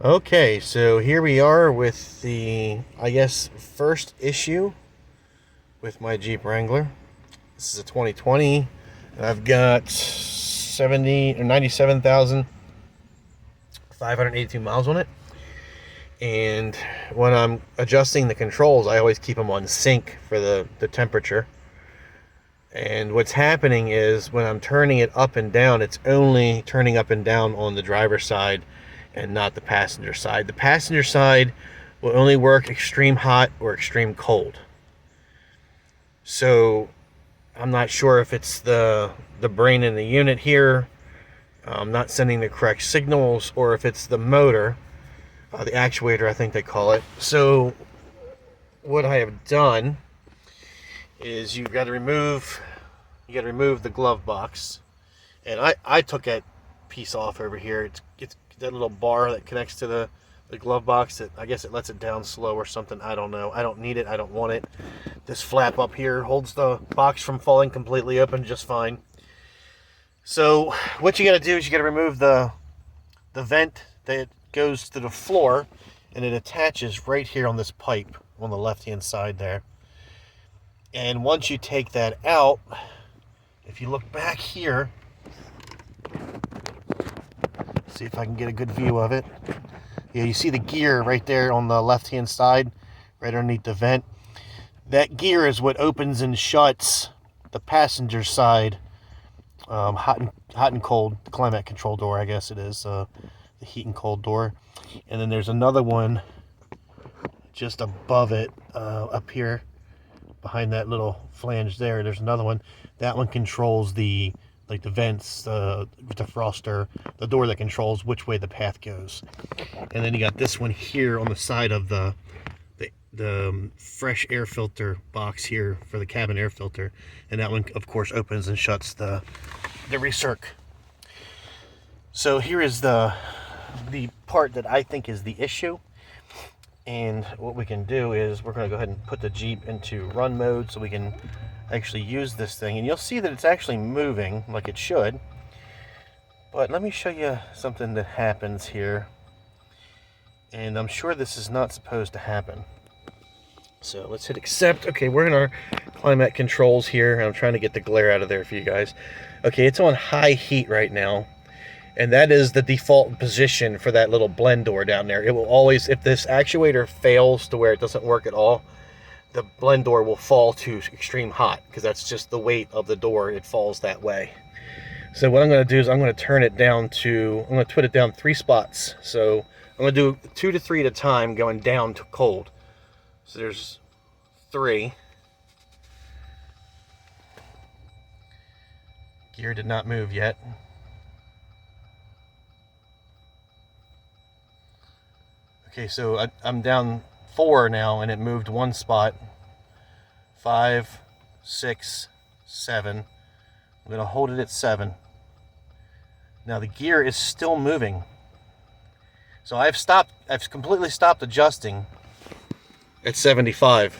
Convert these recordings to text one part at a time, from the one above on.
Okay, so here we are with the, I guess, first issue with my Jeep Wrangler. This is a 2020, and I've got 70 or 97,582 miles on it. And when I'm adjusting the controls, I always keep them on sync for the temperature. And what's happening is when I'm turning it up and down, it's only turning up and down on the driver's side and not the passenger side. The passenger side will only work extreme hot or extreme cold. So I'm not sure if it's the brain in the unit here not sending the correct signals, or if it's the motor, the actuator, I think they call it. So what I have done is you got to remove the glove box, and I took that piece off over here. It's that little bar that connects to the glove box that I guess it lets it down slow or something. I don't know. I don't need it. I don't want it. This flap up here holds the box from falling completely open just fine. So what you got to do is you got to remove the vent that goes to the floor, and it attaches right here on this pipe on the left hand side there. And once you take that out, if you look back here, see if I can get a good view of it. Yeah, you see the gear right there on the left hand side, right underneath the vent. That gear is what opens and shuts the passenger side hot and cold, the climate control door, I guess it is, the heat and cold door. And then there's another one just above it, up here behind that little flange there. There's another one. That one controls the vents, with the defroster, the door that controls which way the path goes. And then you got this one here on the side of the fresh air filter box here for the cabin air filter, and that one of course opens and shuts the recirc. So here is the part that I think is the issue. And what we can do is we're going to go ahead and put the Jeep into run mode so we can actually use this thing. And you'll see that it's actually moving like it should. But let me show you something that happens here. And I'm sure this is not supposed to happen. So let's hit accept. Okay, we're in our climate controls here. I'm trying to get the glare out of there for you guys. Okay, it's on high heat right now. And that is the default position for that little blend door down there. It will always, if this actuator fails to where it doesn't work at all, the blend door will fall to extreme hot, because that's just the weight of the door. It falls that way. So what I'm going to do is I'm going to turn it down to, I'm going to put it down 3 spots. So I'm going to do 2 to 3 at a time, going down to cold. So there's 3. Gear did not move yet. Okay, so I'm down 4 now, and it moved 1 spot. 5, 6, 7. I'm going to hold it at 7. Now the gear is still moving. So I've completely stopped adjusting at 75.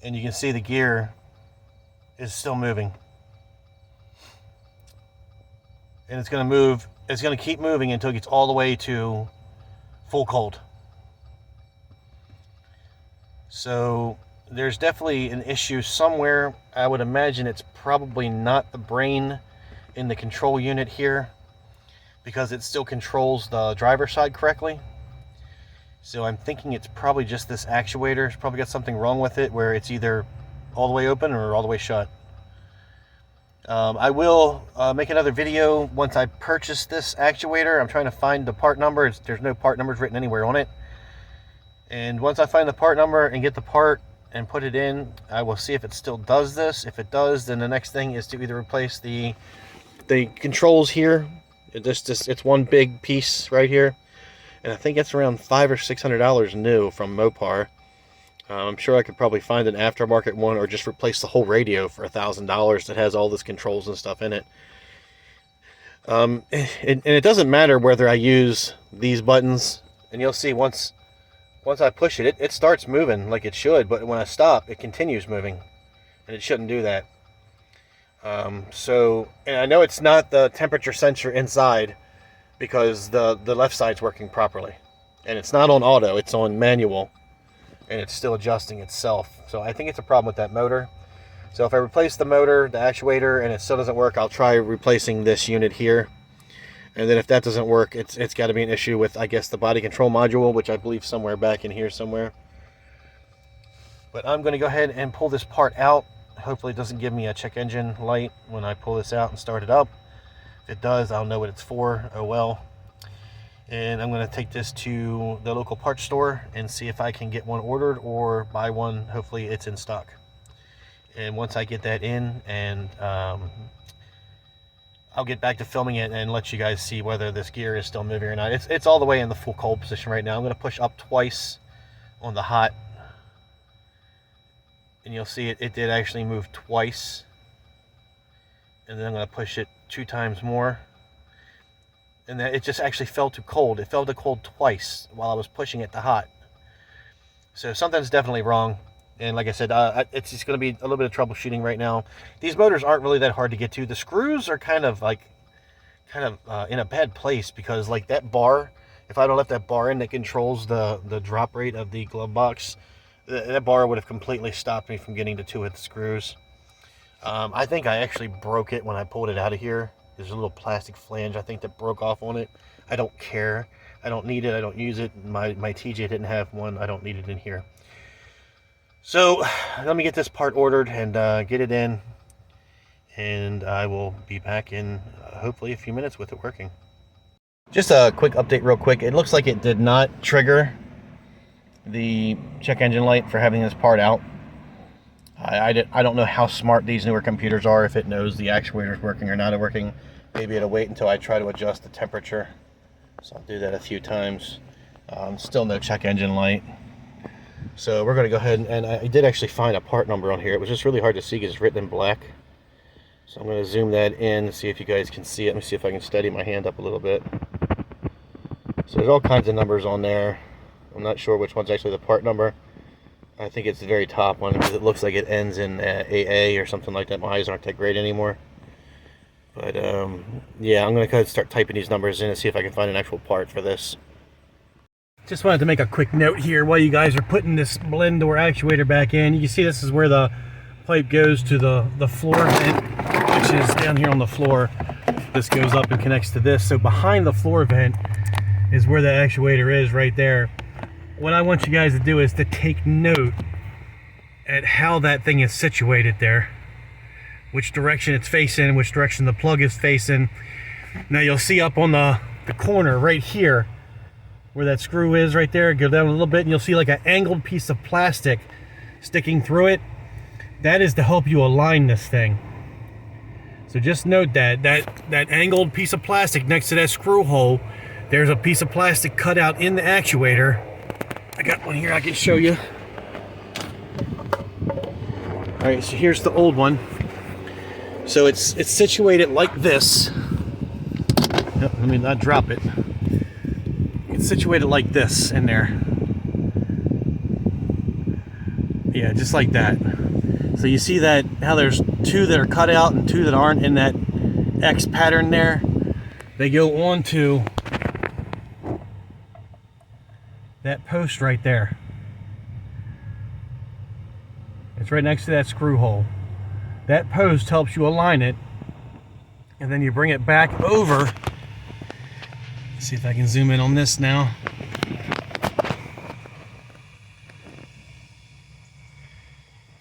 And you can see the gear is still moving. And it's going to move, it's going to keep moving until it gets all the way to full cold. So there's definitely an issue somewhere. I would imagine it's probably not the brain in the control unit here, because it still controls the driver's side correctly. So I'm thinking it's probably just this actuator. It's probably got something wrong with it, where it's either all the way open or all the way shut. I will make another video once I purchase this actuator. I'm trying to find the part number. There's no part numbers written anywhere on it. And once I find the part number and get the part and put it in, I will see if it still does this. If it does, then the next thing is to either replace the controls here. It's one big piece right here, and I think it's around $500 or $600 new from Mopar. I'm sure I could probably find an aftermarket one, or just replace the whole radio for $1,000 that has all this controls and stuff in it. And it doesn't matter whether I use these buttons, and you'll see once I push it, it starts moving like it should, but when I stop, it continues moving, and it shouldn't do that. And I know it's not the temperature sensor inside because the left side's working properly. And it's not on auto, it's on manual, and it's still adjusting itself. So I think it's a problem with that motor. So if I replace the motor, the actuator, and it still doesn't work, I'll try replacing this unit here. And then if that doesn't work, it's got to be an issue with, I guess, the body control module, which I believe somewhere back in here somewhere. But I'm going to go ahead and pull this part out. Hopefully it doesn't give me a check engine light when I pull this out and start it up. If it does, I'll know what it's for. Oh well. And I'm going to take this to the local parts store and see if I can get one ordered or buy one. Hopefully it's in stock. And once I get that in, and I'll get back to filming it and let you guys see whether this gear is still moving or not. It's all the way in the full cold position right now. I'm going to push up twice on the hot, and you'll see it did actually move twice. And then I'm going to push it 2 times more, and then it just actually fell to cold. It fell to cold twice while I was pushing it to hot. So something's definitely wrong. And like I said, it's just going to be a little bit of troubleshooting right now. These motors aren't really that hard to get to. The screws are kind of in a bad place, because like that bar, if I don't left that bar in that controls the drop rate of the glove box, that bar would have completely stopped me from getting to 2 of the screws. I think I actually broke it when I pulled it out of here. There's a little plastic flange, I think, that broke off on it. I don't care. I don't need it. I don't use it. My TJ didn't have one. I don't need it in here. So let me get this part ordered and get it in, and I will be back in hopefully a few minutes with it working. Just a quick update real quick. It looks like it did not trigger the check engine light for having this part out. I don't know how smart these newer computers are, if it knows the actuator is working or not working. Maybe it'll wait until I try to adjust the temperature. So I'll do that a few times. Still no check engine light. So we're going to go ahead, and I did actually find a part number on here. It was just really hard to see because it's written in black. So I'm going to zoom that in and see if you guys can see it. Let me see if I can steady my hand up a little bit. So there's all kinds of numbers on there. I'm not sure which one's actually the part number. I think it's the very top one, because it looks like it ends in AA or something like that. My eyes aren't that great anymore. But yeah, I'm going to start typing these numbers in and see if I can find an actual part for this. Just wanted to make a quick note here while you guys are putting this blend door actuator back in. You can see this is where the pipe goes to the floor vent, which is down here on the floor. This goes up and connects to this. So behind the floor vent is where the actuator is, right there. What I want you guys to do is to take note at how that thing is situated there, which direction it's facing, which direction the plug is facing. Now you'll see up on the corner right here, where that screw is right there, go down a little bit and you'll see like an angled piece of plastic sticking through it. That is to help you align this thing. So just note that angled piece of plastic next to that screw hole, there's a piece of plastic cut out in the actuator. I got one here I can show you. All right, so here's the old one. So it's situated like this. Let me not drop it. It's situated like this in there. Yeah, just like that. So you see that how there's 2 that are cut out and 2 that aren't in that X pattern there? They go on to that post right there. It's right next to that screw hole. That post helps you align it, and then you bring it back over. Let's see if I can zoom in on this now.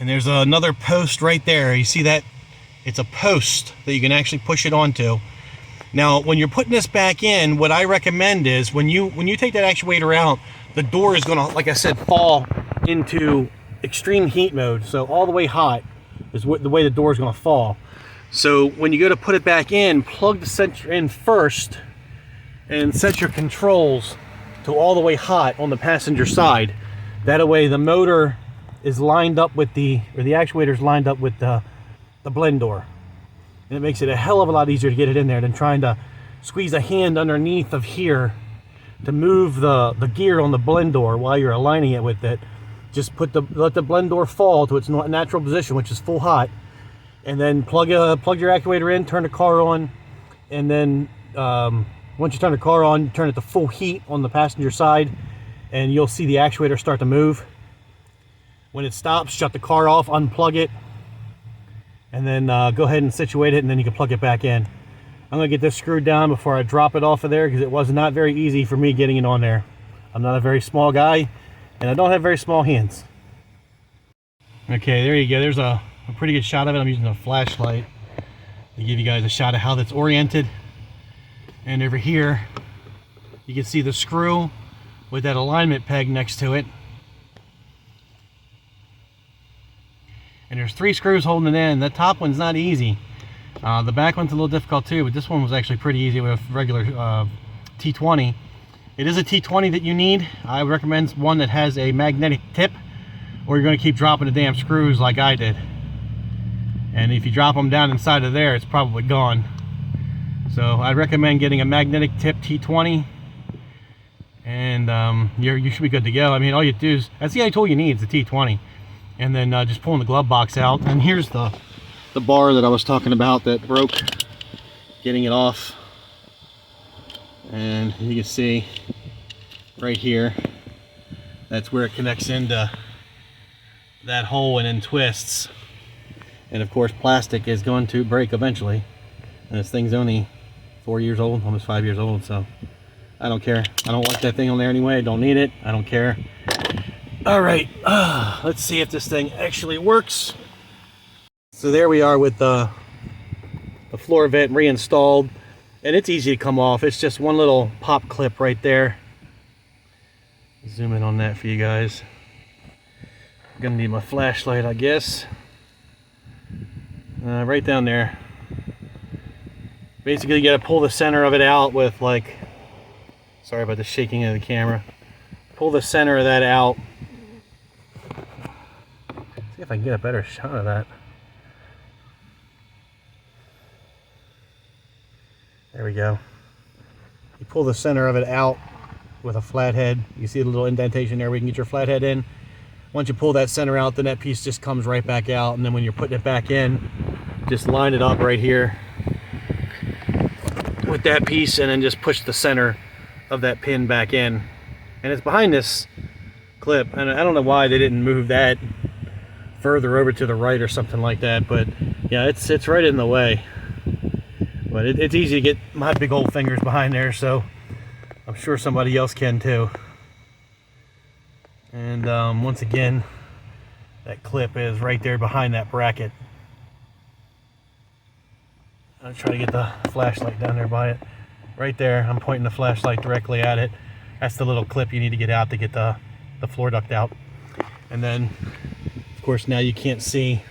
And there's another post right there. You see that? It's a post that you can actually push it onto. Now, when you're putting this back in, what I recommend is when you take that actuator out, the door is going to, like I said, fall into extreme heat mode. So all the way hot is the way the door is going to fall. So when you go to put it back in, plug the sensor in first and set your controls to all the way hot on the passenger side. That way the motor is lined up with the actuator is lined up with the blend door. And it makes it a hell of a lot easier to get it in there than trying to squeeze a hand underneath of here to move the gear on the blend door while you're aligning it with it. Just let the blend door fall to its natural position, which is full hot, and then plug your actuator in, turn the car on, and then Once you turn the car on, you turn it to full heat on the passenger side, and you'll see the actuator start to move. When it stops, shut the car off, unplug it, and then go ahead and situate it, and then you can plug it back in. I'm going to get this screwed down before I drop it off of there, because it was not very easy for me getting it on there. I'm not a very small guy, and I don't have very small hands. Okay, there you go. There's a pretty good shot of it. I'm using a flashlight to give you guys a shot of how that's oriented. And over here, you can see the screw with that alignment peg next to it. And there's 3 screws holding it in. The top one's not easy. The back one's a little difficult too, but this one was actually pretty easy with a regular T20. It is a T20 that you need. I would recommend one that has a magnetic tip, or you're going to keep dropping the damn screws like I did. And if you drop them down inside of there, it's probably gone. So I'd recommend getting a magnetic tip T20, and you should be good to go. I mean, all you do is, that's the only tool you need, is the T20. And then just pulling the glove box out. And here's the bar that I was talking about that broke, getting it off. And you can see right here, that's where it connects into that hole and then twists. And of course, plastic is going to break eventually. And this thing's only 4 years old, almost 5 years old, so I don't care. I don't want that thing on there anyway. I don't need it. I don't care. All right, let's see if this thing actually works. So there we are with the floor vent reinstalled, and it's easy to come off. It's just one little pop clip right there. Zoom in on that for you guys. I'm gonna need my flashlight, I guess. Right down there. Basically, you gotta pull the center of it out with, like, sorry about the shaking of the camera. Pull the center of that out. See if I can get a better shot of that. There we go. You pull the center of it out with a flathead. You see the little indentation there where you can get your flathead in. Once you pull that center out, then that piece just comes right back out. And then when you're putting it back in, just line it up right here with that piece, and then just push the center of that pin back in. And it's behind this clip, and I don't know why they didn't move that further over to the right or something like that, but yeah, it's right in the way. But it's easy to get my big old fingers behind there, so I'm sure somebody else can too. And once again, that clip is right there behind that bracket. I'll try to get the flashlight down there by it. Right there, I'm pointing the flashlight directly at it. That's the little clip you need to get out to get the floor duct out. And then, of course, now you can't see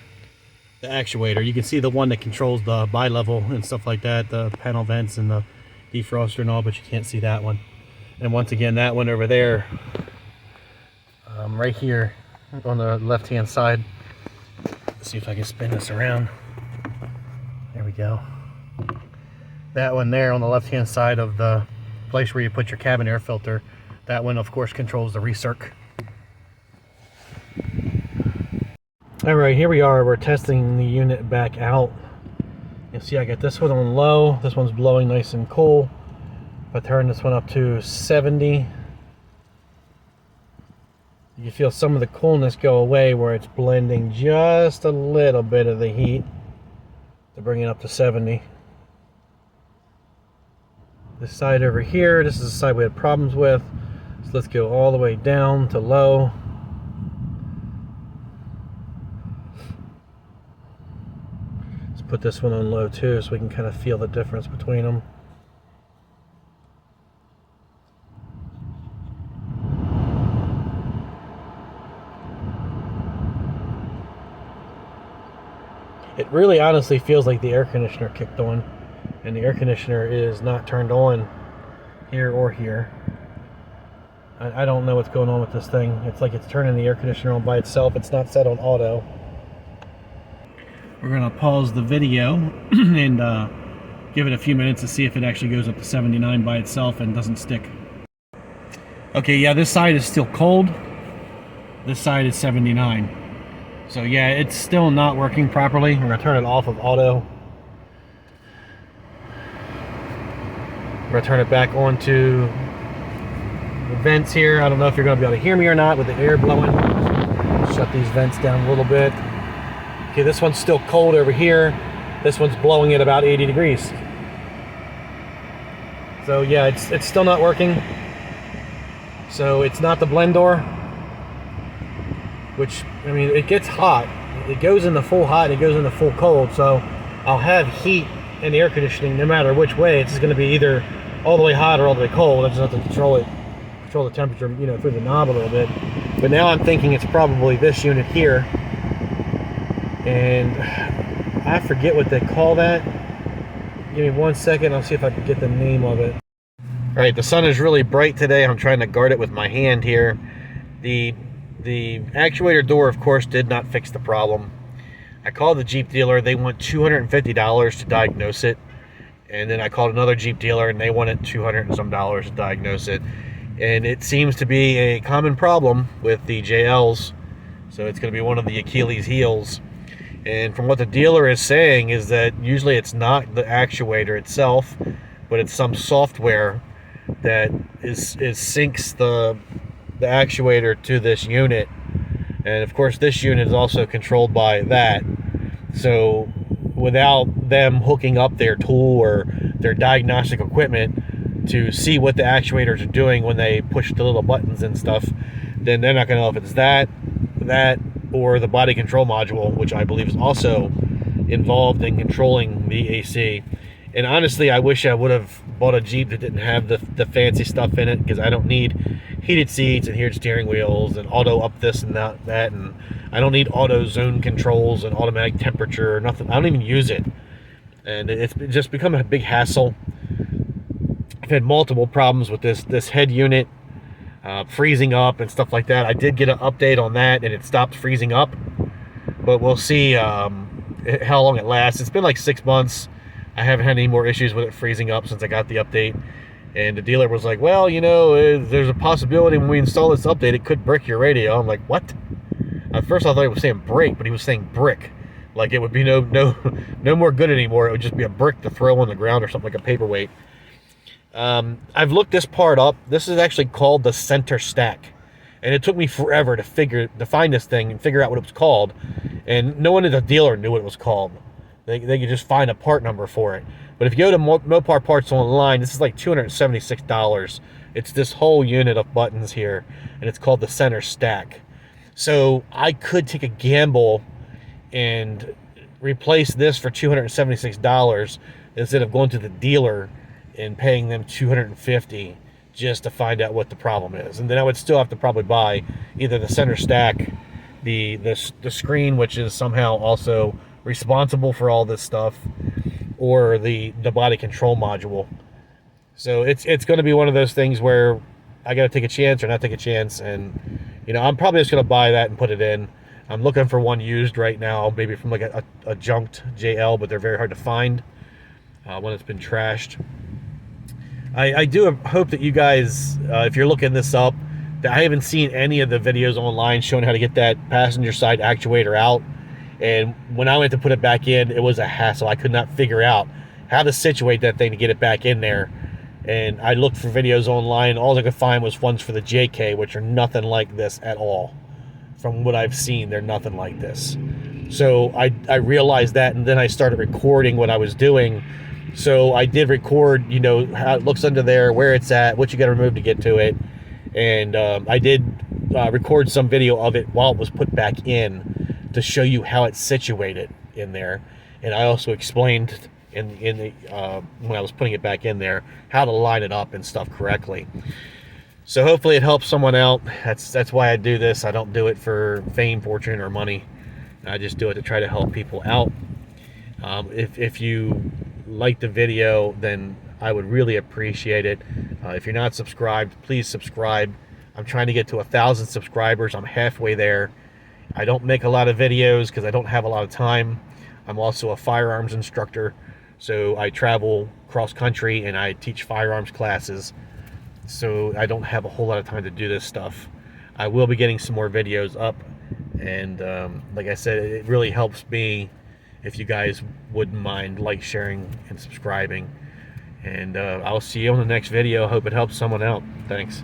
the actuator. You can see the one that controls the bi-level and stuff like that, the panel vents and the defroster and all, but you can't see that one. And once again, that one over there, right here on the left-hand side. Let's see if I can spin this around. There we go. That one there on the left-hand side of the place where you put your cabin air filter, that one, of course, controls the recirc. All right, here we are. We're testing the unit back out. You'll see I got this one on low. This one's blowing nice and cool. If I turn this one up to 70, you can feel some of the coolness go away where it's blending just a little bit of the heat to bring it up to 70. This side over here, this is the side we had problems with. So let's go all the way down to low. Let's put this one on low too so we can kind of feel the difference between them. It really honestly feels like the air conditioner kicked on, and the air conditioner is not turned on here or here. I don't know what's going on with this thing. It's like it's turning the air conditioner on by itself. It's not set on auto. We're gonna pause the video and give it a few minutes to see if it actually goes up to 79 by itself and doesn't stick. Okay, yeah, this side is still cold. This side is 79. So yeah, it's still not working properly. We're gonna turn it off of auto. I'm gonna turn it back onto the vents here. I don't know if you're gonna be able to hear me or not with the air blowing. Shut these vents down a little bit. Okay, this one's still cold over here. This one's blowing at about 80 degrees. So yeah, it's still not working. So it's not the blend door, which, I mean, it gets hot. It goes into full hot, it goes into full cold. So I'll have heat and air conditioning no matter which way. It's going to be either all the way hot or all the way cold. I just have to control the temperature, you know, through the knob a little bit. But now I'm thinking it's probably this unit here. And I forget what they call that. Give me 1 second, I'll see if I can get the name of it. All right, the sun is really bright today. I'm trying to guard it with my hand here. The actuator door, of course, did not fix the problem. I called the Jeep dealer. They want $250 to diagnose it. And then I called another Jeep dealer, and they wanted $200 and some to diagnose it. And it seems to be a common problem with the JLs. So it's going to be one of the Achilles heels. And from what the dealer is saying is that usually it's not the actuator itself, but it's some software that syncs the actuator to this unit. And of course this unit is also controlled by that. So without them hooking up their tool or their diagnostic equipment to see what the actuators are doing when they push the little buttons and stuff, then they're not going to know if it's that or the body control module, which I believe is also involved in controlling the AC. And honestly, I wish I would have bought a Jeep that didn't have the fancy stuff in it, because I don't need heated seats and heated steering wheels and auto up this and that, and I don't need auto zone controls and automatic temperature or nothing. I don't even use it, and it's just become a big hassle. I've had multiple problems with this head unit freezing up and stuff like that. I did get an update on that, and it stopped freezing up, but we'll see how long it lasts. It's been like 6 months. I haven't had any more issues with it freezing up since I got the update. And the dealer was like, well, you know, there's a possibility when we install this update, it could brick your radio. I'm like, what? At first I thought he was saying break, but he was saying brick. Like it would be no more good anymore. It would just be a brick to throw on the ground or something like a paperweight. I've looked this part up. This is actually called the center stack. And it took me forever to find this thing and figure out what it was called. And no one at the dealer knew what it was called. They could just find a part number for it. But if you go to Mopar Parts online, this is like $276. It's this whole unit of buttons here, and it's called the center stack. So I could take a gamble and replace this for $276 instead of going to the dealer and paying them $250 just to find out what the problem is. And then I would still have to probably buy either the center stack, the screen, which is somehow also responsible for all this stuff, or the body control module. So it's going to be one of those things where I got to take a chance or not take a chance. And you know, I'm probably just going to buy that and put it in. I'm looking for one used right now, maybe from like a junked JL, but they're very hard to find when it's been trashed. I do hope that you guys, if you're looking this up, that I haven't seen any of the videos online showing how to get that passenger side actuator out. And when I went to put it back in, it was a hassle. I could not figure out how to situate that thing to get it back in there. And I looked for videos online. All I could find was ones for the JK, which are nothing like this at all. From what I've seen, they're nothing like this. So I realized that, and then I started recording what I was doing. So I did record, you know, how it looks under there, where it's at, what you got to remove to get to it. And I did record some video of it while it was put back in, to show you how it's situated in there. And I also explained in the when I was putting it back in there how to line it up and stuff correctly. So hopefully it helps someone out. That's why I do this. I don't do it for fame, fortune, or money. I just do it to try to help people out. If you like the video, then I would really appreciate it. If you're not subscribed, please subscribe. I'm trying to get to 1,000 subscribers. I'm halfway there. I don't make a lot of videos because I don't have a lot of time. I'm also a firearms instructor, so I travel cross country and I teach firearms classes, so I don't have a whole lot of time to do this stuff. I will be getting some more videos up, and like I said, it really helps me if you guys wouldn't mind sharing and subscribing. And I'll see you on the next video. Hope it helps someone out. Thanks.